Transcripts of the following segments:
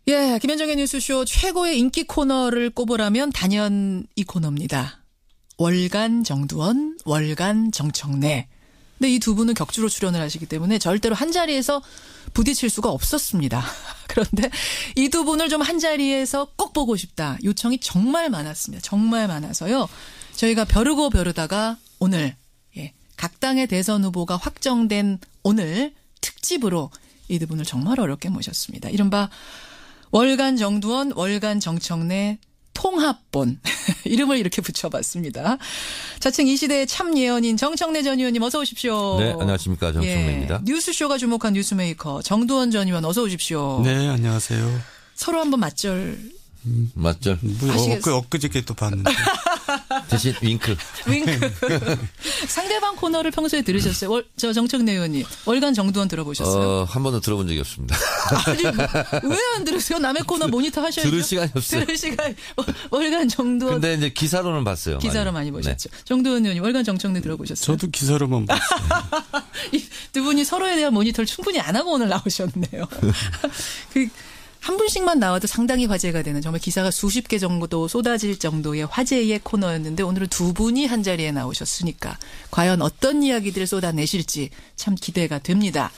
예, 김현정의 뉴스쇼 최고의 인기 코너를 꼽으라면 단연 이 코너입니다. 월간 정두원, 월간 정청래. 근데 이 두 분은 격주로 출연을 하시기 때문에 절대로 한 자리에서 부딪힐 수가 없었습니다. 그런데 이 두 분을 좀 한 자리에서 꼭 보고 싶다. 요청이 정말 많았습니다. 정말 많아서요. 저희가 벼르다가 오늘 각 당의 대선 후보가 확정된 오늘 특집으로 이 두 분을 정말 어렵게 모셨습니다. 이른바 월간 정두원, 월간 정청래 통합본. 이름을 이렇게 붙여봤습니다. 자칭 이 시대의 참 예언인 정청래 전 의원님 어서 오십시오. 네, 안녕하십니까. 정청래입니다. 뉴스쇼가 주목한 뉴스메이커 정두원 전 의원 어서 오십시오. 네, 안녕하세요. 서로 한번 맞절. 맞죠? 엊그저께 또 봤는데. 대신 윙크. 상대방 코너를 평소에 들으셨어요? 저 정청래 의원님. 월간 정두원 들어보셨어요? 한 번도 들어본 적이 없습니다. 아니, 왜 안 들으세요? 남의 코너 모니터 하셔야죠. 들을 시간이 없어요. 들을 시간. 월간 정두원. 근데 이제 기사로는 봤어요. 기사로 많이 보셨죠. 네. 정두원 의원님 월간 정청래 들어보셨어요? 저도 기사로만 봤어요. 이 두 분이 서로에 대한 모니터를 충분히 안 하고 오늘 나오셨네요. 한 분씩만 나와도 상당히 화제가 되는 정말 기사가 수십 개 정도 쏟아질 정도의 화제의 코너였는데 오늘은 두 분이 한 자리에 나오셨으니까 과연 어떤 이야기들을 쏟아내실지 참 기대가 됩니다.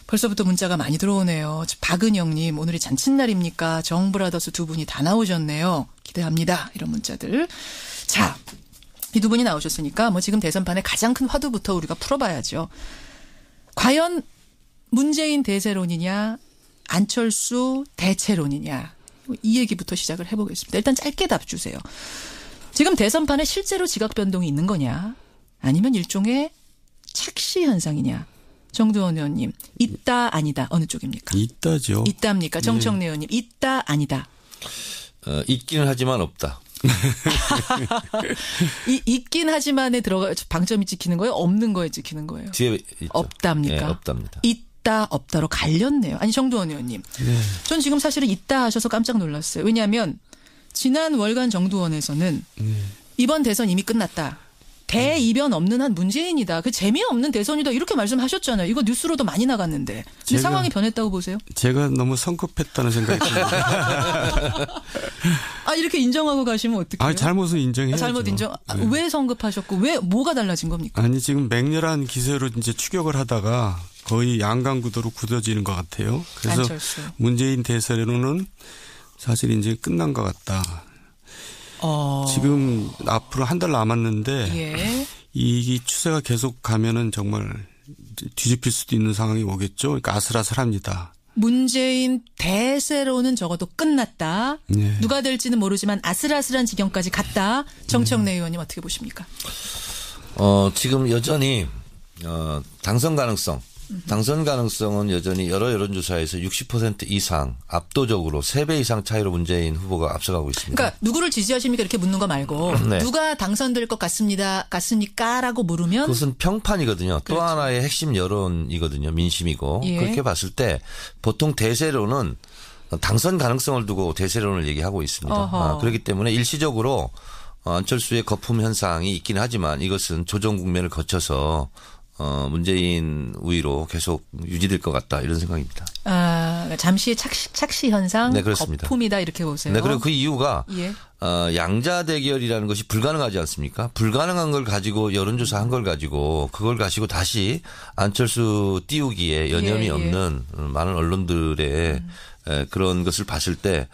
벌써부터 문자가 많이 들어오네요. 박은영님 오늘이 잔칫날입니까? 정브라더스 두 분이 다 나오셨네요. 기대합니다. 이런 문자들. 자, 이 두 분이 나오셨으니까 뭐 지금 대선판의 가장 큰 화두부터 우리가 풀어봐야죠. 과연 문재인 대세론이냐 안철수 대체론이냐 이 얘기부터 시작을 해보겠습니다. 일단 짧게 답 주세요. 지금 대선판에 실제로 지각 변동이 있는 거냐 아니면 일종의 착시 현상이냐. 정두원 의원님 있다 아니다 어느 쪽입니까? 있다죠. 있답니까? 정청래 의원님 있다 아니다. 있기는 하지만 없다. 있긴 하지만에 들어가 방점이 찍히는 거예요? 없는 거에 찍히는 거예요? 뒤에 있죠. 없답니까? 네, 없답니다. 있다 없다로 갈렸네요. 아니 정두원 의원님. 네. 전 지금 사실은 있다 하셔서 깜짝 놀랐어요. 왜냐하면 지난 월간 정두원에서는 이번 대선 이미 끝났다. 대이변 없는 한 문재인이다. 그 재미없는 대선이다. 이렇게 말씀하셨잖아요. 이거 뉴스로도 많이 나갔는데. 근데 상황이 변했다고 보세요? 제가 너무 성급했다는 생각이 듭니다. 아 이렇게 인정하고 가시면 어떡해요? 잘못은 인정해야죠. 잘못 인정. 네. 왜 성급하셨고 왜 뭐가 달라진 겁니까? 아니 지금 맹렬한 기세로 이제 추격을 하다가 거의 양강구도로 굳어지는 것 같아요. 그래서 안철수. 문재인 대세로는 사실 이제 끝난 것 같다. 지금 앞으로 한 달 남았는데 예. 이 추세가 계속 가면은 정말 뒤집힐 수도 있는 상황이 오겠죠. 그러니까 아슬아슬합니다. 문재인 대세로는 적어도 끝났다. 네. 누가 될지는 모르지만 아슬아슬한 지경까지 갔다. 정청래 의원님 어떻게 보십니까? 지금 여전히 당선 가능성은 여전히 여러 여론조사에서 60% 이상 압도적으로 3배 이상 차이로 문재인 후보가 앞서가고 있습니다. 그러니까 누구를 지지하십니까 이렇게 묻는 거 말고 네. 누가 당선될 것 같습니까라고 물으면 그것은 평판이거든요. 그렇죠. 또 하나의 핵심 여론이거든요. 민심이고. 예. 그렇게 봤을 때 보통 대세로는 당선 가능성을 두고 대세론을 얘기하고 있습니다. 그렇기 때문에 일시적으로 안철수의 거품 현상이 있긴 하지만 이것은 조정 국면을 거쳐서 문재인 우위로 계속 유지될 것 같다 이런 생각입니다. 잠시의 착시 현상, 네, 그렇습니다. 거품이다 이렇게 보세요. 네, 그리고 그 이유가 예. 양자 대결이라는 것이 불가능하지 않습니까? 불가능한 걸 가지고 여론조사 한 걸 가지고 그걸 가지고 다시 안철수 띄우기에 여념이 없는 많은 언론들의 그런 것을 봤을 때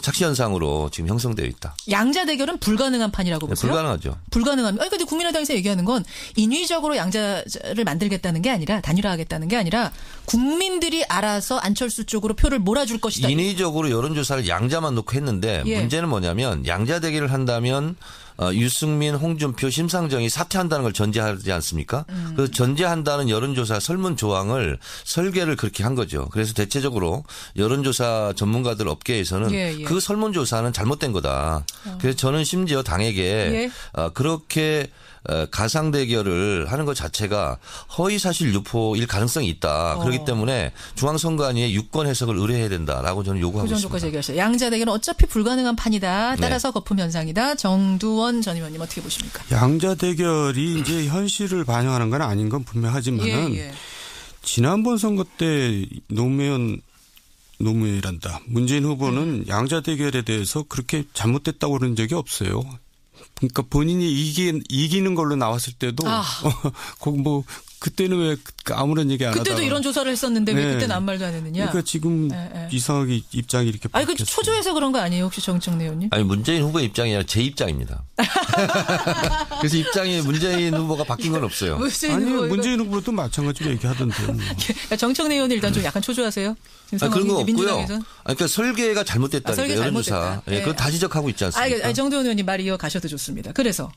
착시 현상으로 지금 형성되어 있다. 양자 대결은 불가능한 판이라고 보세요? 불가능하죠. 불가능합니다. 아니 근데 국민의당에서 얘기하는 건 인위적으로 양자를 만들겠다는 게 아니라 단일화하겠다는 게 아니라 국민들이 알아서 안철수 쪽으로 표를 몰아줄 것이다. 인위적으로 여론조사를 양자만 놓고 했는데 문제는 뭐냐면 양자 대결을 한다면 유승민, 홍준표, 심상정이 사퇴한다는 걸 전제하지 않습니까? 그래서 전제한다는 여론조사 설문 조항을 설계를 그렇게 한 거죠. 그래서 대체적으로 여론조사 전문가들 업계에서는 그 설문조사는 잘못된 거다. 그래서 저는 심지어 당에게 그렇게 가상 대결을 하는 것 자체가 허위사실 유포일 가능성이 있다. 그렇기 때문에 중앙선관위에 유권 해석을 의뢰해야 된다라고 저는 요구하고 그 정도까지 있습니다. 얘기하셨어요. 양자 대결은 어차피 불가능한 판이다. 따라서 거품 현상이다. 정두원 전 의원님 어떻게 보십니까? 양자 대결이 이제 현실을 반영하는 건 아닌 건 분명하지만은 지난번 선거 때 노무현 노무현이란다. 문재인 후보는 양자 대결에 대해서 그렇게 잘못됐다고 그런 적이 없어요. 그러니까 본인이 이기는 걸로 나왔을 때도 뭐 그때는 왜 아무런 얘기 안 하다가. 그때도 이런 조사를 했었는데 왜 그때는 아무 말도 안 했느냐. 그러니까 지금 이상하게 입장이 이렇게 바뀌었어요. 아니, 그 초조해서 그런 거 아니에요 혹시 정청래 의원님? 아니 문재인 후보의 입장이 아니라 제 입장입니다. 그래서 입장이 문재인 후보가 바뀐 건 없어요. 문재인 후보도 마찬가지로 얘기하던데요. 뭐. 정청래 의원은 일단 좀 약간 초조하세요. 그런 거 없고요. 그러니까 설계가 잘못됐다니까 여론조사. 예, 그건 다 지적하고 있지 않습니까? 정도원 의원님 말 이어가셔도 좋습니다. 그래서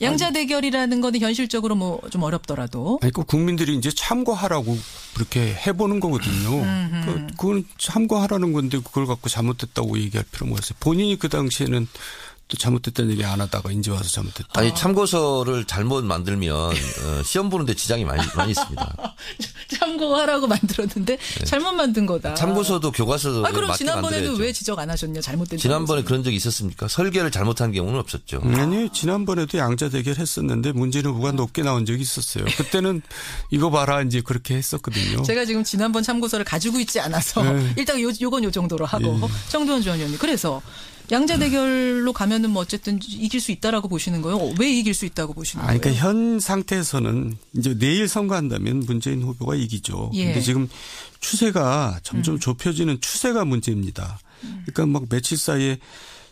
양자 대결이라는 거는 현실적으로 뭐 좀 어렵더라도. 그 국민들이 이제 참고하라고 그렇게 해보는 거거든요. 그건 참고하라는 건데 그걸 갖고 잘못됐다고 얘기할 필요가 없어요. 본인이 그 당시에는 또 잘못됐다는 얘기 안 하다가 이제 와서 잘못됐다. 아니 참고서를 잘못 만들면 시험 보는데 지장이 많이 있습니다. 참고하라고 만들었는데 잘못 만든 거다. 참고서도 교과서도 그럼 맞게 지난번에는 만들어야죠. 왜 지적 안 하셨냐? 잘못된. 지난번에 그런 적이 있었습니까? 설계를 잘못한 경우는 없었죠. 아니 지난번에도 양자 대결 했었는데 문재인 후보가 높게 나온 적이 있었어요. 그때는 이거 봐라 이제 그렇게 했었거든요. 제가 지금 지난번 참고서를 가지고 있지 않아서 일단 요건 요 정도로 하고 정도원 전 의원님. 그래서 양자 대결로 가면은 뭐 어쨌든 이길 수 있다라고 보시는 거예요? 왜 이길 수 있다고 보시는 거예요? 그러니까 현 상태에서는 이제 내일 선거한다면 문재인 후보가 이기죠. 근데 지금 추세가 점점 좁혀지는 추세가 문제입니다. 그러니까 막 며칠 사이에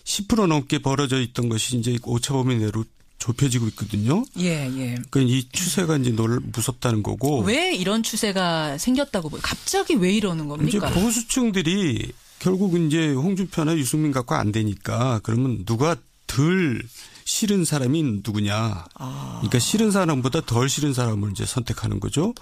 10% 넘게 벌어져 있던 것이 이제 오차범위 내로 좁혀지고 있거든요. 그러니까 이 추세가 이제 무섭다는 거고. 왜 이런 추세가 생겼다고 보여요? 갑자기 왜 이러는 겁니까? 이제 보수층들이 결국 이제 홍준표나 유승민 갖고 안 되니까 그러면 누가 덜 싫은 사람이 누구냐. 그러니까 싫은 사람보다 덜 싫은 사람을 이제 선택하는 거죠.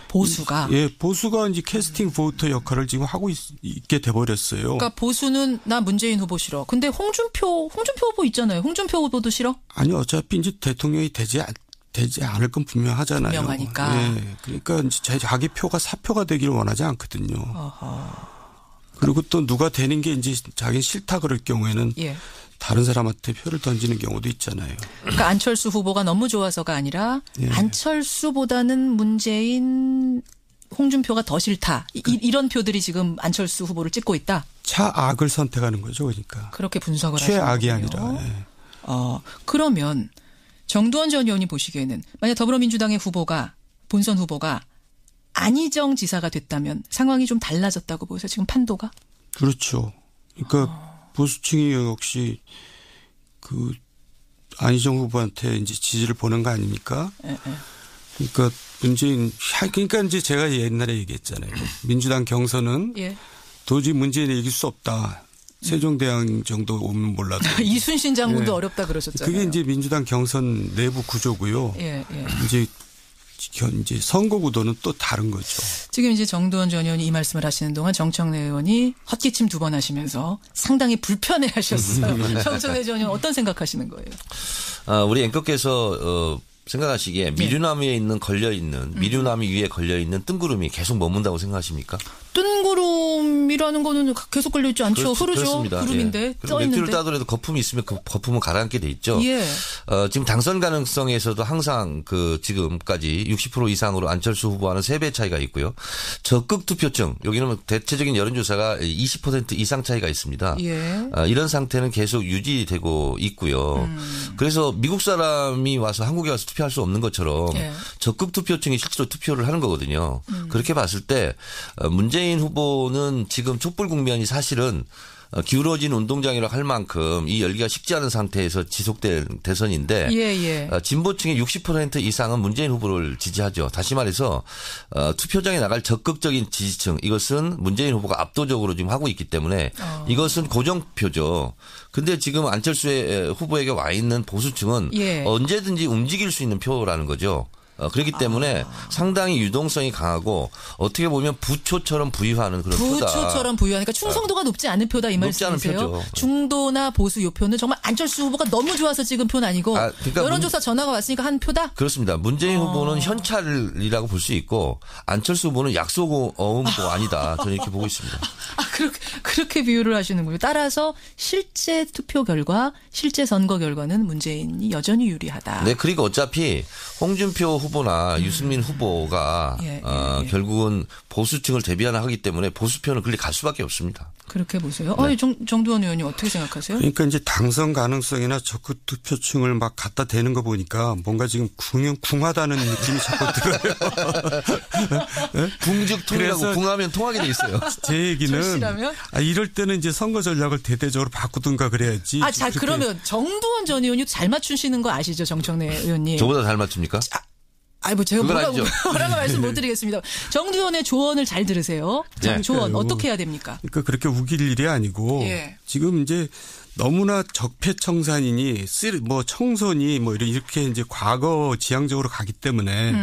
보수가. 보수가 이제 캐스팅 보터 역할을 지금 하고 있게 돼버렸어요. 그러니까 보수는 나 문재인 후보 싫어. 근데 홍준표 후보 있잖아요. 홍준표 후보도 싫어? 아니 어차피 이제 대통령이 되지 않을 건 분명하잖아요. 분명하니까. 그러니까 이제 자기 표가 사표가 되기를 원하지 않거든요. 그리고 또 누가 되는 게 이제 자기 싫다 그럴 경우에는 다른 사람한테 표를 던지는 경우도 있잖아요. 그러니까 안철수 후보가 너무 좋아서가 아니라 안철수보다는 문재인, 홍준표가 더 싫다. 이런 표들이 지금 안철수 후보를 찍고 있다. 차악을 선택하는 거죠. 그러니까. 그렇게 분석을 하시는 거예요. 최악이 아니라. 그러면 정두원 전 의원이 보시기에는 만약 더불어민주당의 후보가 본선 후보가 안희정 지사가 됐다면 상황이 좀 달라졌다고 보세요. 지금 판도가? 그렇죠. 그러니까 보수층이 역시 그 안희정 후보한테 이제 지지를 보낸 거 아닙니까? 그러니까 그러니까 이제 제가 옛날에 얘기했잖아요. 민주당 경선은 도저히 문재인이 이길 수 없다. 세종대왕 정도 오면 몰라도. 이순신 장군도 어렵다 그러셨잖아요. 그게 이제 민주당 경선 내부 구조고요. 이제 선거 구도는 또 다른 거죠. 지금 이제 정두원 전 의원이 이 말씀을 하시는 동안 정청래 의원이 헛기침 2번 하시면서 상당히 불편해하셨어요. 정청래 전 의원 어떤 생각하시는 거예요? 우리 앵커께서 생각하시기에 미류나무에 있는 걸려있는 미류나무 위에 걸려있는 뜬구름이 계속 머문다고 생각하십니까? 뜬구름이라는 거는 계속 걸려있지 않죠. 흐르죠. 그렇습니다. 구름인데 써 있는데. 맥주를 따더라도 거품이 있으면 그 거품은 가라앉게 돼 있죠. 지금 당선 가능성에서도 항상 그 지금까지 60% 이상으로 안철수 후보와는 3배 차이가 있고요. 적극 투표층 여기는 대체적인 여론조사가 20% 이상 차이가 있습니다. 이런 상태는 계속 유지되고 있고요. 그래서 미국 사람이 와서 한국에 와서 투표할 수 없는 것처럼 적극 투표층이 실제로 투표를 하는 거거든요. 그렇게 봤을 때 문재인 후보는 지금 촛불 국면이 사실은 기울어진 운동장이라고 할 만큼 이 열기가 식지 않은 상태에서 지속된 대선인데 진보층의 60% 이상은 문재인 후보를 지지하죠. 다시 말해서 투표장에 나갈 적극적인 지지층 이것은 문재인 후보가 압도적으로 지금 하고 있기 때문에 이것은 고정표죠. 근데 지금 안철수 후보에게 와 있는 보수층은 언제든지 움직일 수 있는 표라는 거죠. 그렇기 때문에 상당히 유동성이 강하고 어떻게 보면 부초처럼 부유하는 그런 표다. 부초처럼 부유하니까 충성도가 높지 않은 표다 이 말씀이세요? 중도나 보수 요 표는 정말 안철수 후보가 너무 좋아서 찍은 표는 아니고 그러니까 여론조사 전화가 왔으니까 한 표다? 그렇습니다. 문재인 후보는 현찰이라고 볼 수 있고 안철수 후보는 약속 어음도 아니다. 저는 이렇게 보고 있습니다. 그렇게 비유를 하시는군요. 따라서 실제 투표 결과, 실제 선거 결과는 문재인이 여전히 유리하다. 네, 그리고 어차피 홍준표 후보나 유승민 후보가 결국은 보수층을 대변하기 때문에 보수표는 그리 갈 수밖에 없습니다. 그렇게 보세요. 네. 정두원 의원님 어떻게 생각하세요? 그러니까 이제 당선 가능성이나 적극 투표층을 막 갖다 대는 거 보니까 뭔가 지금 궁하다는 느낌이 자꾸 들어요. 네? 궁죽통이라고 궁하면 통하게 돼 있어요. 제 얘기는 이럴 때는 이제 선거 전략을 대대적으로 바꾸든가 그래야지. 자 그러면 정두원 전 의원이 잘 맞추시는 거 아시죠, 정청래 의원님? 저보다 잘 맞춥니까? 뭐 제가 뭐라고 말씀 못 드리겠습니다. 정두원의 조언을 잘 들으세요. 조언 어떻게 해야 됩니까? 그러니까 그렇게 우길 일이 아니고 지금 이제 너무나 적폐청산이니 뭐 청선이 뭐 이렇게 이제 과거 지향적으로 가기 때문에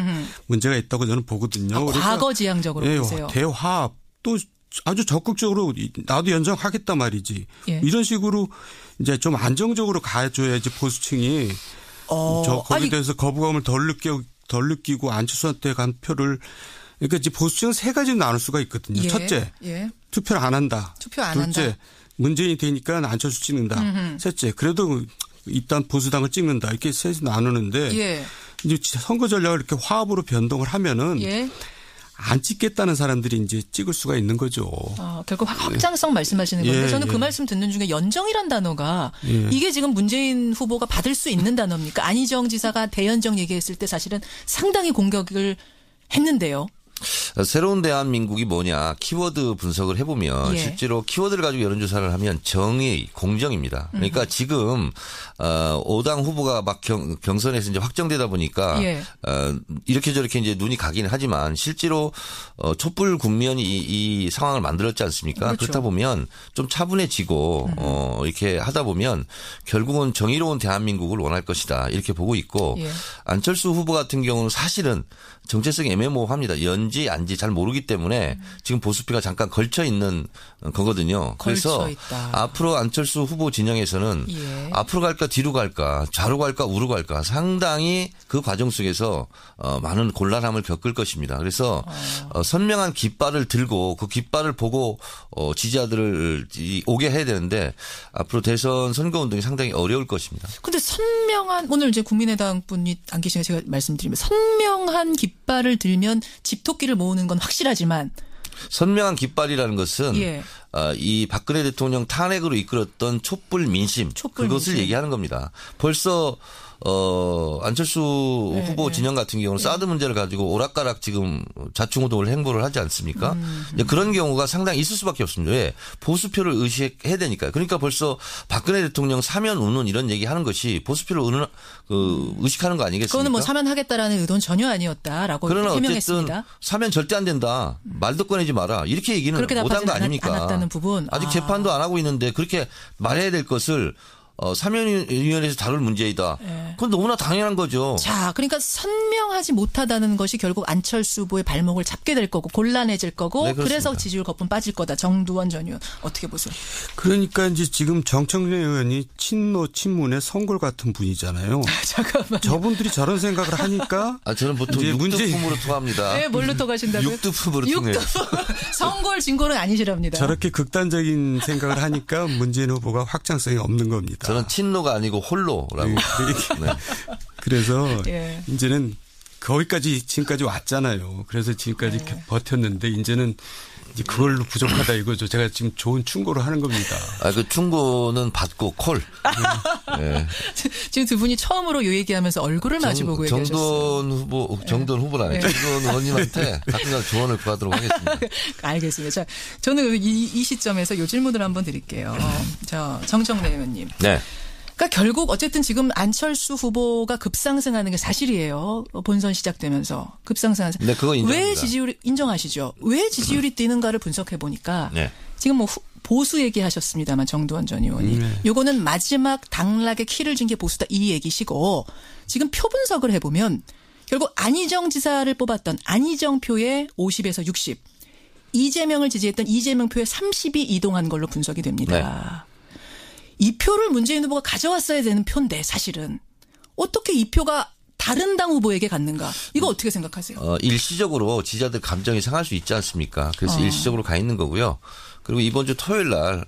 문제가 있다고 저는 보거든요. 과거 지향적으로 보세요. 대화합 또 아주 적극적으로 나도 연정하겠다 말이지. 이런 식으로 이제 좀 안정적으로 가줘야지 보수층이 거기에 대해서 거부감을 덜 느끼고 안철수한테 간 표를 그러니까 이제 보수층은 세 가지로 나눌 수가 있거든요. 첫째, 투표를 안 한다. 둘째, 문재인이 되니까 안철수 찍는다. 셋째, 그래도 일단 보수당을 찍는다. 이렇게 셋이 나누는데 이제 선거 전략을 이렇게 화합으로 변동을 하면은 안 찍겠다는 사람들이 이제 찍을 수가 있는 거죠. 결국 확장성 말씀하시는 건데 저는 그 말씀 듣는 중에 연정이란 단어가 이게 지금 문재인 후보가 받을 수 있는 단어입니까? 안희정 지사가 대연정 얘기했을 때 사실은 상당히 공격을 했는데요. 새로운 대한민국이 뭐냐 키워드 분석을 해보면 실제로 키워드를 가지고 여론조사를 하면 정의, 공정입니다. 그러니까 지금 5당 후보가 막 경선에서 이제 확정되다 보니까 이렇게 저렇게 이제 눈이 가긴 하지만 실제로 촛불 국면이 이 상황을 만들었지 않습니까? 그렇죠. 그렇다 보면 좀 차분해지고 이렇게 하다 보면 결국은 정의로운 대한민국을 원할 것이다 이렇게 보고 있고 안철수 후보 같은 경우는 사실은 정체성이 애매모호합니다. 연지 안지 잘 모르기 때문에 지금 보수표가 잠깐 걸쳐 있는 거거든요. 그래서 앞으로 안철수 후보 진영에서는 앞으로 갈까 뒤로 갈까 좌로 갈까 우로 갈까 상당히 그 과정 속에서 많은 곤란함을 겪을 것입니다. 그래서 선명한 깃발을 들고 그 깃발을 보고 지지자들을 오게 해야 되는데 앞으로 대선 선거운동이 상당히 어려울 것입니다. 그런데 선명한 오늘 이제 국민의당 분이 안 계시니까 제가 말씀드리면 선명한 깃발을 들면 집토끼를 모으는 건 확실하지만 선명한 깃발이라는 것은 이 박근혜 대통령 탄핵으로 이끌었던 촛불 민심 그것을 얘기하는 겁니다. 벌써 안철수 후보 진영 같은 경우는 사드 문제를 가지고 오락가락 지금 좌충우돌 행보를 하지 않습니까? 그런 경우가 상당히 있을 수밖에 없습니다. 왜? 보수표를 의식해야 되니까요. 그러니까 벌써 박근혜 대통령 사면 운운 이런 얘기하는 것이 보수표를 의식하는 거 아니겠습니까? 그거는 뭐 사면하겠다라는 의도는 전혀 아니었다라고 그러나 해명했습니다. 어쨌든 사면 절대 안 된다. 말도 꺼내지 마라. 이렇게 얘기는 못한 거 아닙니까? 않았다는 부분. 아직 재판도 안 하고 있는데 그렇게 말해야 될 것을 사면위원회에서 다룰 문제이다. 그건 너무나 당연한 거죠. 자, 그러니까 선명하지 못하다는 것이 결국 안철수 후보의 발목을 잡게 될 거고 곤란해질 거고 그래서 지지율 거품 빠질 거다. 정두원 전 의원 어떻게 보세요? 그러니까 이제 지금 정청래 의원이 친노 친문의 성골 같은 분이잖아요. 잠깐만요. 저분들이 저런 생각을 하니까 저는 보통 육두품으로 통합니다. 네, 뭘로 통하신다고요? 육두품으로 통해요. 성골 진골은 아니시랍니다. 저렇게 극단적인 생각을 하니까 문재인 후보가 확장성이 없는 겁니다. 저는 친노가 아니고 홀로라고. 네. 그래서 이제는 거기까지 지금까지 왔잖아요. 그래서 지금까지 버텼는데 이제는 이제 그걸로 부족하다 이거죠. 제가 지금 좋은 충고를 하는 겁니다. 그 충고는 받고 콜. 지금 두 분이 처음으로 이 얘기하면서 얼굴을 마주보고 얘기하셨어요. 정두원 후보는 아니죠. 정두원 의원님한테 가끔가다 조언을 구하도록 하겠습니다. 알겠습니다. 자, 저는 이 시점에서 요 질문을 한번 드릴게요. 정청래 의원님. 네. 그러니까 결국 어쨌든 지금 안철수 후보가 급상승하는 게 사실이에요. 본선 시작되면서 급상승하는. 네, 그거 인정합니다. 왜 지지율이 인정하시죠? 왜 지지율이 뛰는가를 분석해 보니까 지금 뭐 보수 얘기하셨습니다만 정두원 전 의원이 요거는 마지막 당락의 키를 준 게 보수다 이 얘기시고 지금 표 분석을 해보면 결국 안희정 지사를 뽑았던 안희정 표의 50에서 60 이재명을 지지했던 이재명 표의 30이 이동한 걸로 분석이 됩니다. 이 표를 문재인 후보가 가져왔어야 되는 표인데 사실은 어떻게 이 표가 다른 당 후보에게 갔는가? 이거 어떻게 생각하세요? 일시적으로 지지자들 감정이 상할 수 있지 않습니까? 그래서 일시적으로 가 있는 거고요. 그리고 이번 주 토요일 날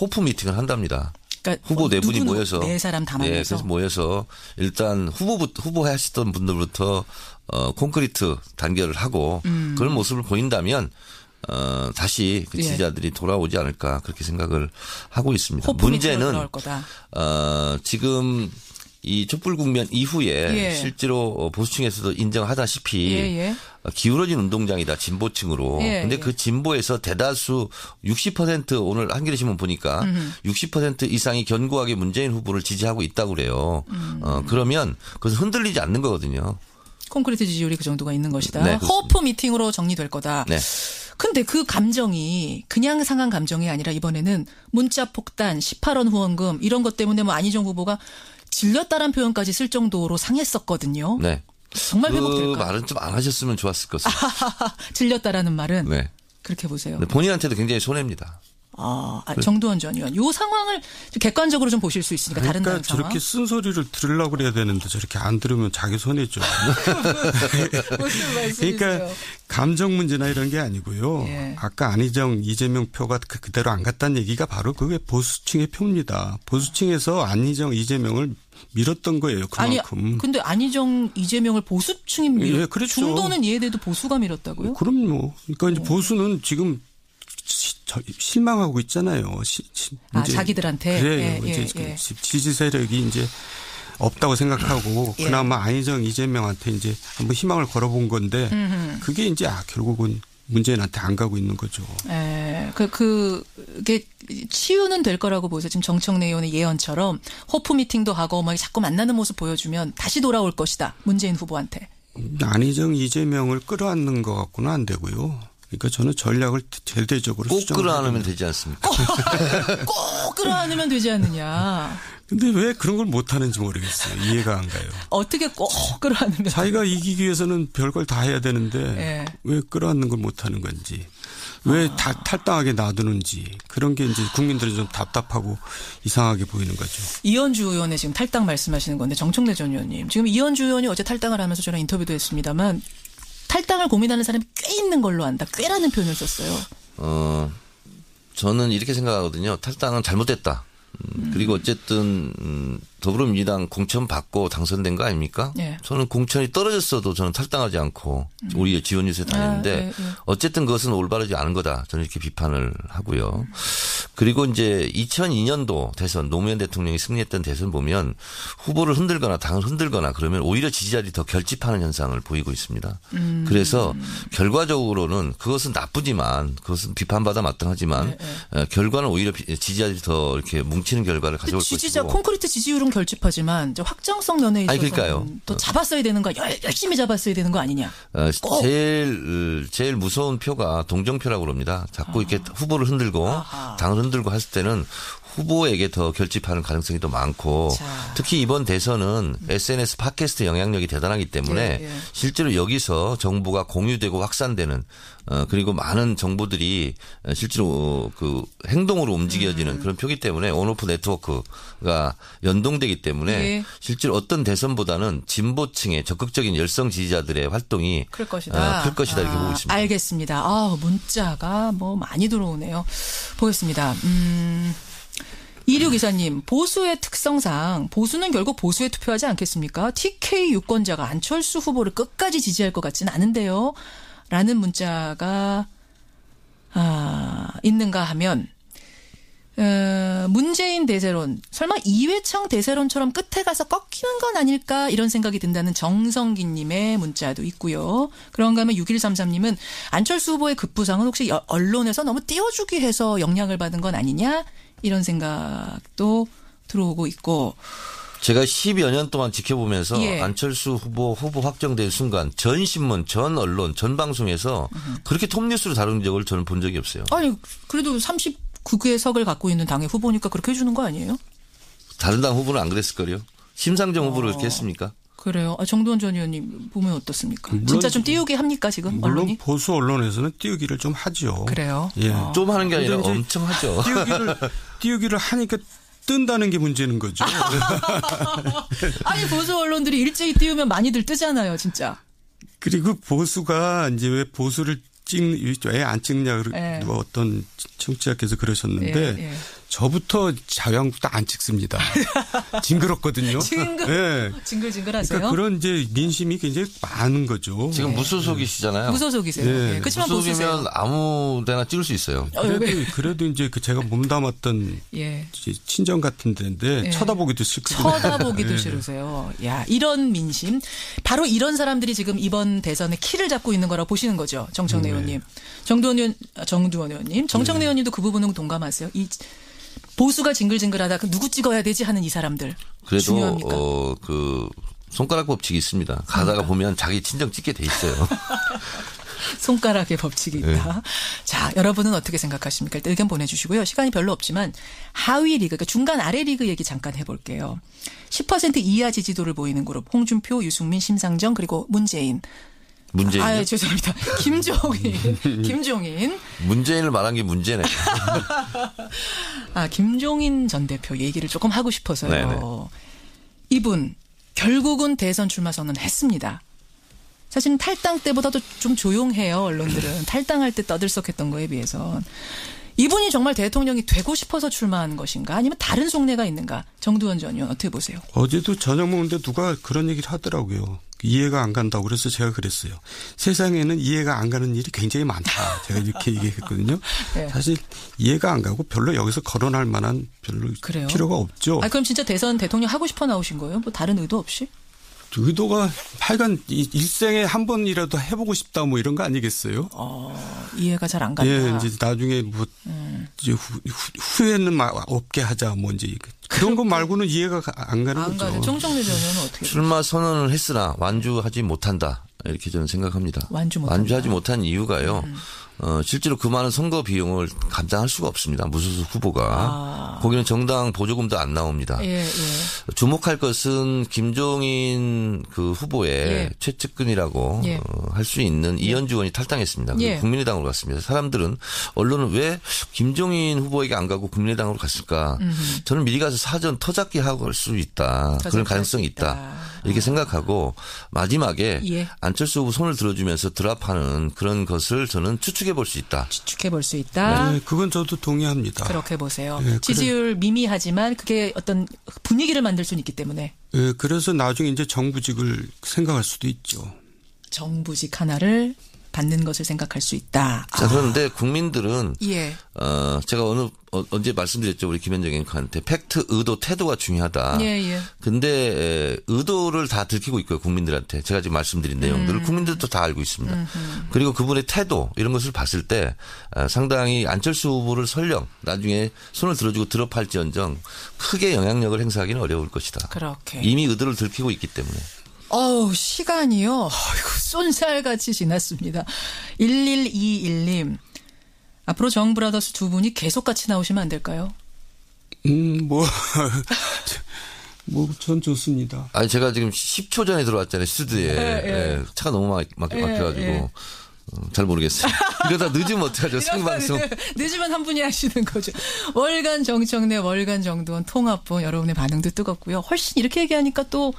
호프 미팅을 한답니다. 그러니까 후보 네 분이 모여서 네 사람 다 모여서. 네, 그래서 모여서 일단 후보 하시던 분들부터 콘크리트 단결을 하고 그런 모습을 보인다면 다시 그 지지자들이 돌아오지 않을까 그렇게 생각을 하고 있습니다. 문제는 지금 이 촛불 국면 이후에 실제로 보수층에서도 인정하다시피 기울어진 운동장이다 진보층으로. 근데 그 진보에서 대다수 60% 오늘 한겨레 신문 보니까 60% 이상이 견고하게 문재인 후보를 지지하고 있다고 그래요. 그러면 그것은 흔들리지 않는 거거든요. 콘크리트 지지율이 그 정도가 있는 것이다. 네, 호프 미팅으로 정리될 거다. 네. 근데 그 감정이 그냥 상한 감정이 아니라 이번에는 문자 폭탄, 18원 후원금 이런 것 때문에 뭐 안희정 후보가 질렸다란 표현까지 쓸 정도로 상했었거든요. 네. 정말 회복될까요? 그 말은 좀 안 하셨으면 좋았을 것 같습니다. 질렸다라는 말은 네. 그렇게 보세요. 네, 본인한테도 굉장히 손해입니다. 정두원 전 의원. 이 상황을 좀 객관적으로 좀 보실 수 있으니까 다른 상황. 그러니까 저렇게 쓴소리를 들으려고 그래야 되는데 저렇게 안 들으면 자기 손해죠. 무슨 말씀이세요? 그러니까 감정 문제나 이런 게 아니고요. 예. 아까 안희정 이재명 표가 그대로 안 갔다는 얘기가 바로 그게 보수층의 표입니다. 보수층에서 안희정 이재명을 밀었던 거예요. 그만큼. 아니, 근데 안희정 이재명을 보수층이 밀었. 예, 그렇죠. 중도는 이해돼도 보수가 밀었다고요? 그럼요. 그러니까 이제 보수는 지금 실망하고 있잖아요. 자기들한테. 그래요. 이제 지지 세력이 이제 없다고 생각하고 그나마 안희정 이재명한테 이제 한번 희망을 걸어본 건데 그게 이제 결국은 문재인한테 안 가고 있는 거죠. 그게 치유는 될 거라고 보세요. 지금 정청래 의원의 예언처럼 호프 미팅도 하고 막 자꾸 만나는 모습 보여주면 다시 돌아올 것이다. 문재인 후보한테. 안희정 이재명을 끌어안는 것 같고는 안 되고요. 그러니까 저는 전략을 대대적으로 꼭 끌어안으면 되지 않습니까? 꼭 끌어안으면 되지 않느냐. 근데 왜 그런 걸 못하는지 모르겠어요. 이해가 안 가요. 어떻게 꼭 끌어안으면. 자기가 이기기 위해서는 별걸 다 해야 되는데 왜 끌어안는 걸 못하는 건지. 왜 탈당하게 놔두는지. 그런 게 이제 국민들은 좀 답답하고 이상하게 보이는 거죠. 이현주 의원의 지금 탈당 말씀하시는 건데 정청래 전 의원님. 지금 이현주 의원이 어제 탈당을 하면서 저랑 인터뷰도 했습니다만 탈당을 고민하는 사람이 꽤 있는 걸로 안다. 꽤라는 표현을 썼어요. 저는 이렇게 생각하거든요. 탈당은 잘못됐다. 그리고 어쨌든 더불어민주당 공천 받고 당선된 거 아닙니까? 예. 저는 공천이 떨어졌어도 저는 탈당하지 않고 우리 지원 유세 다녔는데 어쨌든 그것은 올바르지 않은 거다. 저는 이렇게 비판을 하고요. 그리고 이제 2002년도 대선 노무현 대통령이 승리했던 대선 보면 후보를 흔들거나 당을 흔들거나 그러면 오히려 지지자들이 더 결집하는 현상을 보이고 있습니다. 그래서 결과적으로는 그것은 나쁘지만 그것은 비판받아 마땅하지만 결과는 오히려 지지자들이 더 이렇게 뭉치는 결과를 가져올 것이고. 지지자 콘크리트 지지율은 결집하지만 확정성 면에 있어서는 더 잡았어야 되는 거 열심히 잡았어야 되는 거 아니냐. 제일 무서운 표가 동정표라고 그럽니다. 자꾸 이렇게 후보를 흔들고 당을 흔들고 했을 때는 후보에게 더 결집하는 가능성이 더 많고 특히 이번 대선은 SNS 팟캐스트 영향력이 대단하기 때문에 실제로 여기서 정보가 공유되고 확산되는 그리고 많은 정보들이 실제로 그 행동으로 움직여지는 그런 표기 때문에 온오프 네트워크가 연동되기 때문에 실제로 어떤 대선보다는 진보층의 적극적인 열성 지지자들의 활동이 클 것이다 이렇게 보고 있습니다. 알겠습니다. 문자가 많이 들어오네요. 보겠습니다. 2624님, 보수의 특성상 보수는 결국 보수에 투표하지 않겠습니까? TK 유권자가 안철수 후보를 끝까지 지지할 것 같지는 않은데요. 라는 문자가 있는가 하면 문재인 대세론, 설마 이회창 대세론처럼 끝에 가서 꺾이는 건 아닐까 이런 생각이 든다는 정성기님의 문자도 있고요. 그런가 하면 6133님은 안철수 후보의 급부상은 혹시 언론에서 너무 띄워주기 해서 영향을 받은 건 아니냐 이런 생각도 들어오고 있고. 제가 10여 년 동안 지켜보면서 안철수 후보 확정된 순간 전 신문, 전 언론, 전 방송에서 그렇게 톱뉴스로 다룬 적을 저는 본 적이 없어요. 아니 그래도 39개 석을 갖고 있는 당의 후보니까 그렇게 해주는 거 아니에요? 다른 당 후보는 안 그랬을걸요? 심상정 후보를 그렇게 했습니까? 그래요. 정두원 전 의원님 보면 어떻습니까? 진짜 좀 띄우게 합니까 지금 물론 언론이? 보수 언론에서는 띄우기를 좀 하죠. 그래요? 예. 좀 하는 게 아니라 엄청 하죠. 띄우기를 하니까 뜬다는 게 문제는 거죠. 아니 보수 언론들이 일제히 띄우면 많이들 뜨잖아요, 진짜. 그리고 보수가 이제 왜 보수를 왜 안 찍냐 어떤 청취자께서 그러셨는데 저부터 자유한국도 안 찍습니다. 징그럽거든요. 네. 징글징글하세요? 그러니까 그런 이제 민심이 굉장히 많은 거죠. 지금 무소속이시잖아요. 무소속이세요. 네. 네. 그렇지만 무소속이면 아무데나 찍을 수 있어요. 그래도 이제 그 제가 몸담았던 친정 같은 데인데 쳐다보기도 싫거든요. 쳐다보기도 싫으세요. 야, 이런 민심. 바로 이런 사람들이 지금 이번 대선에 키를 잡고 있는 거라고 보시는 거죠. 정청래 의원님. 정두원 의원님. 정청래 의원님도 그 부분은 동감하세요. 이 보수가 징글징글하다. 누구 찍어야 되지 하는 이 사람들. 그래도 중요합니까? 그 손가락 법칙이 있습니다. 가다가 보면 자기 친정 찍게 돼 있어요. 손가락의 법칙이 있다. 네. 자, 여러분은 어떻게 생각하십니까? 일단 의견 보내주시고요. 시간이 별로 없지만 하위 리그, 그러니까 중간 아래 리그 얘기 잠깐 해볼게요. 10% 이하 지지도를 보이는 그룹. 홍준표, 유승민, 심상정 그리고 문재인. 문재인. 죄송합니다. 김종인. 문재인을 말한 게 문제네. 김종인 전 대표 얘기를 조금 하고 싶어서요. 네네. 이분 결국은 대선 출마 선언했습니다. 사실은 탈당 때보다도 좀 조용해요. 언론들은. 탈당할 때 떠들썩했던 거에 비해서. 이분이 정말 대통령이 되고 싶어서 출마한 것인가 아니면 다른 속내가 있는가. 정두원 전 의원 어떻게 보세요? 어제도 저녁 먹는데 누가 그런 얘기를 하더라고요. 이해가 안 간다고 그래서 제가 그랬어요. 세상에는 이해가 안 가는 일이 굉장히 많다. 제가 이렇게 얘기했거든요. 네. 사실 이해가 안 가고 별로 여기서 거론할 만한 별로 그래요? 필요가 없죠. 그럼 진짜 대선 대통령 하고 싶어 나오신 거예요? 뭐 다른 의도 없이? 의도가 하여간 일생에 한 번이라도 해보고 싶다 뭐 이런 거 아니겠어요? 이해가 잘 안 간다. 예, 이제 나중에 뭐 이제 후회는 없게 하자 뭐 이제 그런 거 말고는 이해가 안 가는 거죠. 정청래 전 의원은 어떻게? 출마 선언을 했으나 완주하지 못한다 이렇게 저는 생각합니다. 완주하지 못한 이유가요. 실제로 그 많은 선거 비용을 감당할 수가 없습니다. 무소속 후보가. 거기는 정당 보조금도 안 나옵니다. 주목할 것은 김종인 그 후보의 최측근이라고 할 수 있는 이현주 의원이 탈당했습니다. 국민의당으로 갔습니다. 사람들은 언론은 왜 김종인 후보에게 안 가고 국민의당으로 갔을까? 저는 미리 가서 사전 터잡기 하고 갈 수 있다. 그런 가능성이 있다. 이렇게 생각하고 마지막에 안철수 후보 손을 들어주면서 드랍하는 그런 것을 저는 추측해 볼 수 있다. 추측해 볼 수 있다. 네, 그건 저도 동의합니다. 그렇게 보세요. 네, 지지율 미미하지만 그게 어떤 분위기를 만들 수는 있기 때문에. 네, 그래서 나중에 이제 정부직을 생각할 수도 있죠. 정부직 하나를 받는 것을 생각할 수 있다. 자, 그런데 국민들은 제가 언제 말씀드렸죠. 우리 김현정 앵커한테 팩트, 의도, 태도가 중요하다. 근데 의도를 다 들키고 있고요. 국민들한테. 제가 지금 말씀드린 내용들을 국민들도 다 알고 있습니다. 그리고 그분의 태도 이런 것을 봤을 때 상당히 안철수 후보를 설령 나중에 손을 들어주고 드롭할지언정 크게 영향력을 행사하기는 어려울 것이다. 그렇게. 이미 의도를 들키고 있기 때문에. 시간이요. 쏜살같이 지났습니다. 1121님. 앞으로 정브라더스 두 분이 계속 같이 나오시면 안 될까요? 전 좋습니다. 아니, 제가 지금 10초 전에 들어왔잖아요, 스튜디오에. 차가 너무 막혀가지고. 잘 모르겠어요. 이러다 늦으면 어떡하죠, 생방송. 늦으면 한 분이 하시는 거죠. 월간 정청래, 월간 정두원 통합본 여러분의 반응도 뜨겁고요. 훨씬 이렇게 얘기하니까 또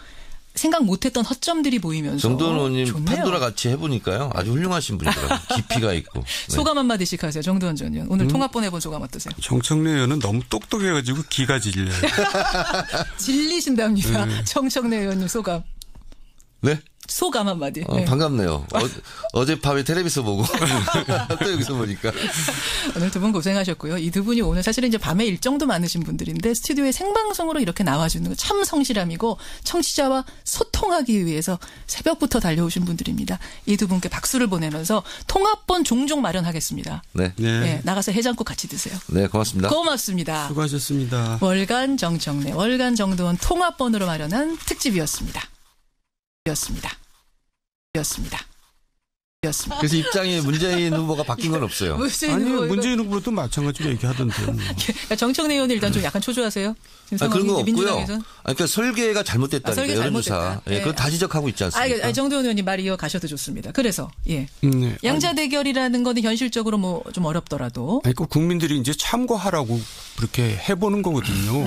생각 못했던 허점들이 보이면서. 정두원 의원님 판도라 같이 해보니까요. 아주 훌륭하신 분이더라고요. 깊이가 있고. 네. 소감 한마디씩 하세요. 정두원 전 의원. 오늘 통합본 해본 소감 어떠세요? 정청래 의원은 너무 똑똑해가지고 기가 질려요. 질리신답니다. 네. 정청래 의원님 소감. 네? 소감 한마디. 반갑네요. 어젯밤에 텔레비전 보고 또 여기서 보니까. 오늘 두 분 고생하셨고요. 이 두 분이 오늘 사실은 이제 밤에 일정도 많으신 분들인데 스튜디오에 생방송으로 이렇게 나와주는 거 참 성실함이고 청취자와 소통하기 위해서 새벽부터 달려오신 분들입니다. 이 두 분께 박수를 보내면서 통합본 종종 마련하겠습니다. 네. 나가서 해장국 같이 드세요. 네, 고맙습니다. 고맙습니다. 수고하셨습니다. 월간 정청래, 월간 정두원 통합본으로 마련한 특집이었습니다. 그래서 입장이 문재인 후보가 바뀐 건 없어요. 문재인 후보도 마찬가지로 얘기하던데요. 정청래 의원은 일단 좀 약간 초조하세요. 그런 거 없고요. 그러니까 설계가 잘못됐다니까 여론조사. 그거 다 지적하고 있지 않습니까? 정두원 의원님 말 이어가셔도 좋습니다. 그래서 양자 대결이라는 건 현실적으로 뭐 좀 어렵더라도. 꼭 국민들이 이제 참고하라고 그렇게 해보는 거거든요.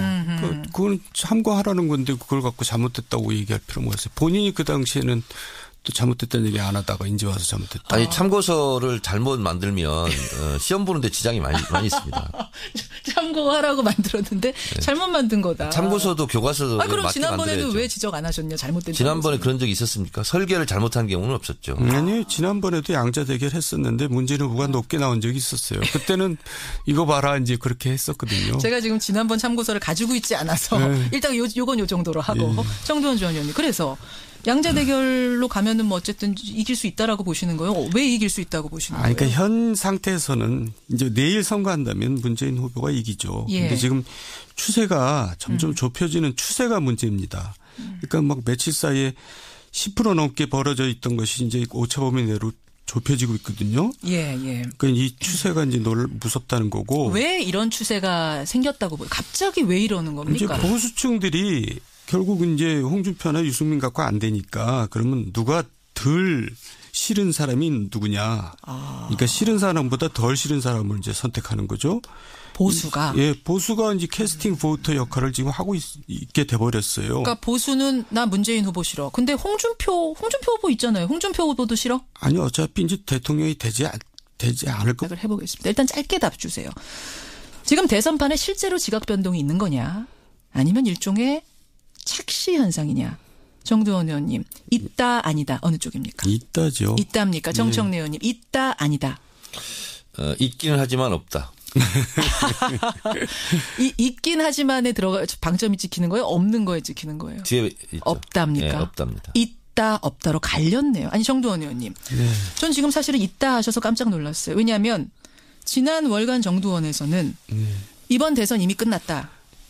그건 참고하라는 건데 그걸 갖고 잘못됐다고 얘기할 필요가 없어요. 본인이 그 당시에는 또 잘못됐다는 얘기 안 하다가 이제 와서 잘못됐다. 아니 참고서를 잘못 만들면 시험 보는데 지장이 많이 있습니다. 참고하라고 만들었는데 잘못 만든 거다. 참고서도 교과서도 그럼 맞게 지난번에는 만들어야죠. 왜 지적 안 하셨냐? 잘못된. 지난번에 그런 적이 있었습니까? 설계를 잘못한 경우는 없었죠. 아니 지난번에도 양자 대결 했었는데 문재인 후보가 높게 나온 적이 있었어요. 그때는 이거 봐라 이제 그렇게 했었거든요. 제가 지금 지난번 참고서를 가지고 있지 않아서 일단 요건 요 정도로 하고 정두원 전 의원님. 그래서 양자 대결로 가면은 뭐 어쨌든 이길 수 있다라고 보시는 거예요? 왜 이길 수 있다고 보시는 거예요? 그러니까 현 상태에서는 이제 내일 선거한다면 문재인 후보가 이기죠. 근데 지금 추세가 점점 좁혀지는 추세가 문제입니다. 그러니까 막 며칠 사이에 10% 넘게 벌어져 있던 것이 이제 오차범위 내로 좁혀지고 있거든요. 예. 그러니까 이 추세가 이제 무섭다는 거고. 왜 이런 추세가 생겼다고 보여요? 갑자기 왜 이러는 겁니까? 이제 보수층들이 결국 이제 홍준표나 유승민 갖고 안 되니까 그러면 누가 덜 싫은 사람이 누구냐. 그러니까 싫은 사람보다 덜 싫은 사람을 이제 선택하는 거죠. 보수가. 보수가 이제 캐스팅 보터 역할을 지금 하고 있게 돼버렸어요. 그러니까 보수는 나 문재인 후보 싫어. 근데 홍준표 후보 있잖아요. 홍준표 후보도 싫어? 아니 어차피 이제 대통령이 되지 않을 거. 해보겠습니다. 일단 짧게 답 주세요. 지금 대선판에 실제로 지각 변동이 있는 거냐? 아니면 일종의 착시 현상이냐? 정두원 의원님, 있다 아니다 어느 쪽입니까? 있다죠. 있답니까? 정청래 의원님, 있다 아니다. 있기는 하지만 없다. 있긴 하지만에 들어가 방점이 찍히는 거예요? 없는 거에 찍히는 거예요? 뒤에 있죠. 없답니까? 네, 없답니다. 있다 없다로 갈렸네요. 아니 정두원 의원님. 전 지금 사실은 있다 하셔서 깜짝 놀랐어요. 왜냐하면 지난 월간 정두원에서는 이번 대선 이미 끝났다.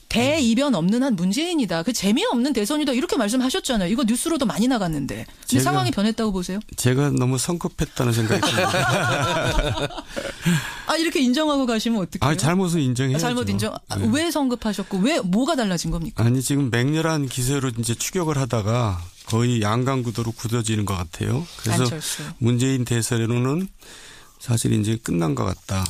대이변 없는 한 문재인이다. 그 재미없는 대선이다. 이렇게 말씀하셨잖아요. 이거 뉴스로도 많이 나갔는데. 근데 상황이 변했다고 보세요? 제가 너무 성급했다는 생각이 듭니다. 이렇게 인정하고 가시면 어떡해요? 잘못은 인정해야죠. 잘못 인정. 왜 성급하셨고 왜 뭐가 달라진 겁니까? 아니 지금 맹렬한 기세로 이제 추격을 하다가 거의 양강구도로 굳어지는 것 같아요. 그래서 안철수. 문재인 대선으로는 사실 이제 끝난 것 같다.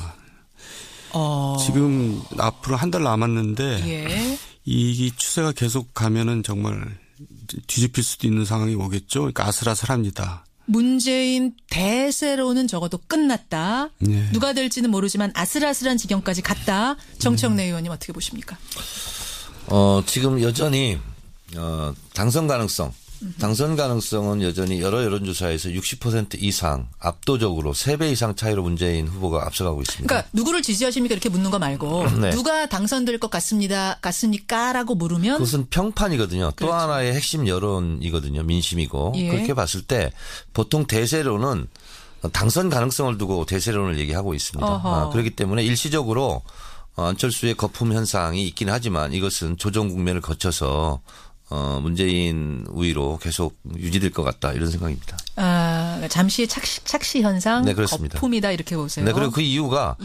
지금 앞으로 한 달 남았는데 이 추세가 계속 가면은 정말 뒤집힐 수도 있는 상황이 오겠죠. 그러니까 아슬아슬합니다. 문재인 대세로는 적어도 끝났다. 네. 누가 될지는 모르지만 아슬아슬한 지경까지 갔다. 정청래 의원님 어떻게 보십니까? 지금 여전히 당선 가능성은 여전히 여러 여론조사에서 60% 이상 압도적으로 3배 이상 차이로 문재인 후보가 앞서가고 있습니다. 그러니까 누구를 지지하십니까 이렇게 묻는 거 말고 누가 당선될 것 같습니까라고 물으면 그것은 평판이거든요. 또 하나의 핵심 여론이거든요. 민심이고. 그렇게 봤을 때 보통 대세로는 당선 가능성을 두고 대세론을 얘기하고 있습니다. 그렇기 때문에 일시적으로 안철수의 거품 현상이 있긴 하지만 이것은 조정 국면을 거쳐서 문재인 우위로 계속 유지될 것 같다 이런 생각입니다. 잠시의 착시 현상, 네, 그렇습니다. 거품이다 이렇게 보세요. 네, 그리고 그 이유가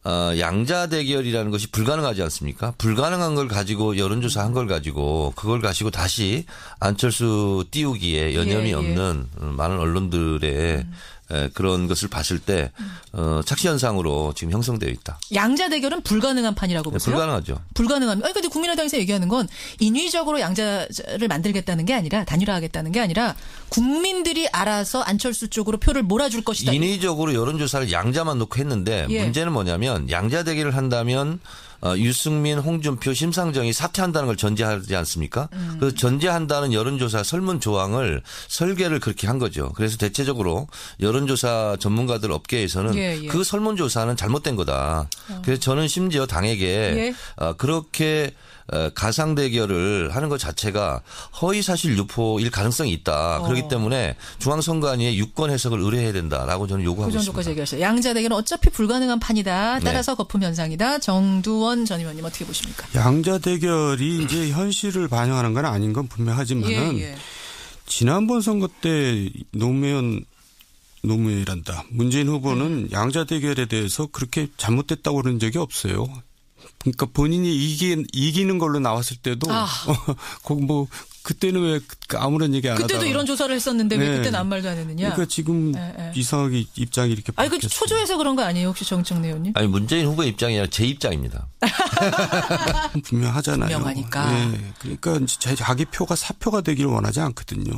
양자 대결이라는 것이 불가능하지 않습니까? 불가능한 걸 가지고 여론조사 한 걸 가지고 그걸 가지고 다시 안철수 띄우기에 여념이 없는 많은 언론들의 그런 것을 봤을 때 착시 현상으로 지금 형성되어 있다. 양자 대결은 불가능한 판이라고 보세요? 불가능하죠. 불가능합니다. 근데 국민의당에서 얘기하는 건 인위적으로 양자를 만들겠다는 게 아니라 단일화하겠다는 게 아니라 국민들이 알아서 안철수 쪽으로 표를 몰아줄 것이다. 인위적으로 여론조사를 양자만 놓고 했는데 문제는 뭐냐면 양자 대결을 한다면 유승민, 홍준표, 심상정이 사퇴한다는 걸 전제하지 않습니까? 그 전제한다는 여론조사 설문 조항을 설계를 그렇게 한 거죠. 그래서 대체적으로 여론조사 전문가들 업계에서는 그 설문조사는 잘못된 거다. 그래서 저는 심지어 당에게 그렇게 가상 대결을 하는 것 자체가 허위사실 유포일 가능성이 있다. 그렇기 때문에 중앙선관위에 유권 해석을 의뢰해야 된다라고 저는 요구하고 있습니다. 그 정도까지 얘기하셨어요. 양자 대결은 어차피 불가능한 판이다. 따라서 거품 현상이다. 정두원 전 의원님 어떻게 보십니까? 양자 대결이 이제 현실을 반영하는 건 아닌 건 분명하지만은 지난번 선거 때 노무현이란다. 문재인 후보는 양자 대결에 대해서 그렇게 잘못됐다고 그런 적이 없어요. 그러니까 본인이 이기는 걸로 나왔을 때도 뭐 그때는 왜 아무런 얘기 안 하다가 그때도 이런 조사를 했었는데 왜 그때는 아무 말도 안 했느냐. 그러니까 지금 이상하게 입장이 이렇게 바뀌었어요. 그 초조해서 그런 거 아니에요 혹시 정청래 의원님? 아니 문재인 후보의 입장이 아니라 제 입장입니다. 분명하잖아요. 분명하니까. 그러니까 자기 표가 사표가 되기를 원하지 않거든요.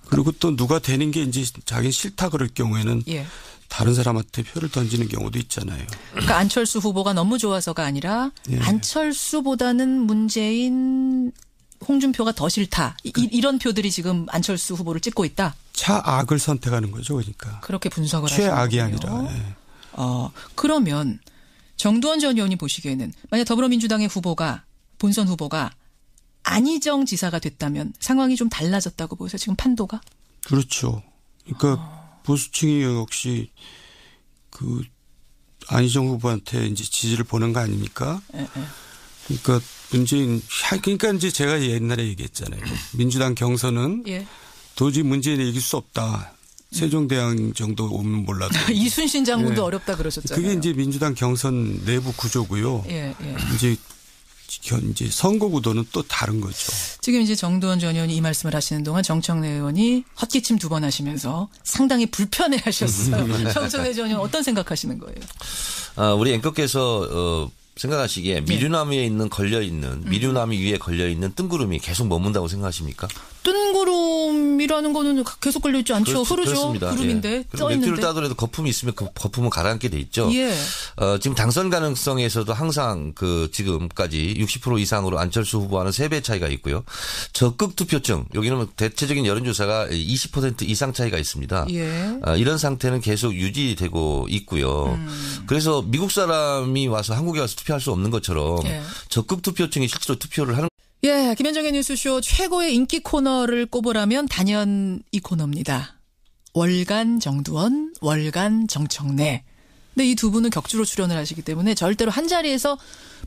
그리고 또 누가 되는 게 이제 자기 싫다 그럴 경우에는 예. 다른 사람한테 표를 던지는 경우도 있잖아요. 그러니까 안철수 후보가 너무 좋아서가 아니라 예. 안철수보다는 문재인, 홍준표가 더 싫다. 이런 표들이 지금 안철수 후보를 찍고 있다. 차악을 선택하는 거죠, 그러니까. 그렇게 분석을 하시는 최악이 거예요. 아니라. 예. 그러면 정두원 전 의원이 보시기에는 만약 더불어민주당의 후보가 본선 후보가 안희정 지사가 됐다면 상황이 좀 달라졌다고 보세요. 지금 판도가? 그렇죠. 그러니까 보수층이 역시 그 안희정 후보한테 이제 지지를 보낸 거 아닙니까? 예. 그러니까 문재인, 그러니까 이제 제가 옛날에 얘기했잖아요. 민주당 경선은 예. 도저히 문재인을 이길 수 없다. 세종대왕 정도 오면 몰라도. 이순신 장군도 예. 어렵다 그러셨잖아요. 그게 이제 민주당 경선 내부 구조고요. 예. 이제 선거 구도는 또 다른 거죠. 지금 이제 정두원 전 의원이 이 말씀을 하시는 동안 정청래 의원이 헛기침 2번 하시면서 상당히 불편해 하셨어요. 정청래 전 의원 어떤 생각하시는 거예요? 우리 앵커께서 생각하시기에 미류나무에 있는 미류나무 위에 걸려있는 뜬구름이 계속 머문다고 생각하십니까? 뜬구름이라는 거는 계속 걸려있지 않죠. 흐르죠. 그렇습니다. 구름인데 예. 떠있는데. 맥주를 따더라도 거품이 있으면 그 거품은 가라앉게 돼 있죠. 예. 지금 당선 가능성에서도 항상 지금까지 60% 이상으로 안철수 후보와는 3배 차이가 있고요. 적극 투표층 여기는 대체적인 여론조사가 20% 이상 차이가 있습니다. 예. 이런 상태는 계속 유지되고 있고요. 그래서 미국 사람이 와서 한국에 와서 투표할 수 없는 것처럼 예. 적극 투표층이 실제로 투표를 하는. 예, 김현정의 뉴스쇼 최고의 인기 코너를 꼽으라면 단연 이 코너입니다. 월간 정두원, 월간 정청래. 근데 이 두 분은 격주로 출연을 하시기 때문에 절대로 한 자리에서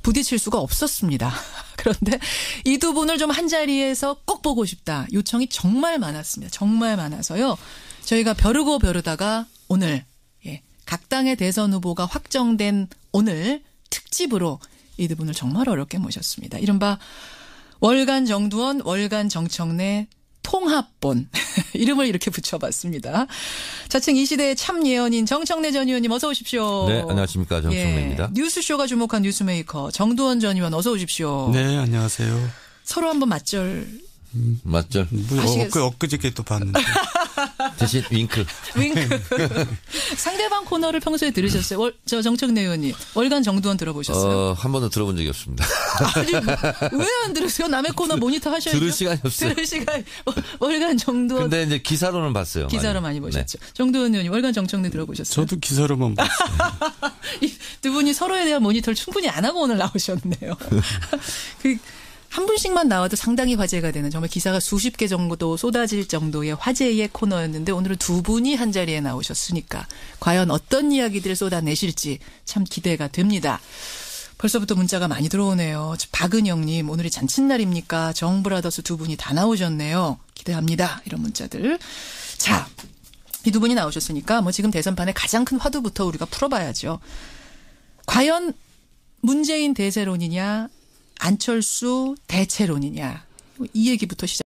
부딪힐 수가 없었습니다. 그런데 이 두 분을 좀 한 자리에서 꼭 보고 싶다. 요청이 정말 많았습니다. 정말 많아서요. 저희가 벼르다가 오늘 각 당의 대선 후보가 확정된 오늘 특집으로 이 두 분을 정말 어렵게 모셨습니다. 이른바 월간 정두원, 월간 정청래 통합본. 이름을 이렇게 붙여봤습니다. 자칭 이 시대의 참 예언인 정청래 전 의원님 어서 오십시오. 네, 안녕하십니까. 정청래입니다. 뉴스쇼가 주목한 뉴스메이커 정두원 전 의원 어서 오십시오. 네, 안녕하세요. 서로 한번 맞절. 맞죠? 엊그저께 또 봤는데. 대신 윙크. 상대방 코너를 평소에 들으셨어요? 정청래 의원님. 월간 정두원 들어보셨어요? 한 번도 들어본 적이 없습니다. 아니, 왜 안 들으세요? 남의 코너 모니터 하셔야죠. 들을 시간이 없어요. 들을 시간. 월간 정두원. 근데 이제 기사로는 봤어요. 기사로 많이 보셨죠. 네. 정두원 의원님 월간 정청래 들어보셨어요? 저도 기사로만 봤어요. 이 두 분이 서로에 대한 모니터를 충분히 안 하고 오늘 나오셨네요. 한 분씩만 나와도 상당히 화제가 되는 정말 기사가 수십 개 정도 쏟아질 정도의 화제의 코너였는데 오늘은 두 분이 한 자리에 나오셨으니까 과연 어떤 이야기들을 쏟아내실지 참 기대가 됩니다. 벌써부터 문자가 많이 들어오네요. 박은영님 오늘이 잔칫날입니까? 정브라더스 두 분이 다 나오셨네요. 기대합니다. 이런 문자들. 자, 이 두 분이 나오셨으니까 뭐 지금 대선판의 가장 큰 화두부터 우리가 풀어봐야죠. 과연 문재인 대세론이냐 안철수 대체론이냐 이 얘기부터 시작.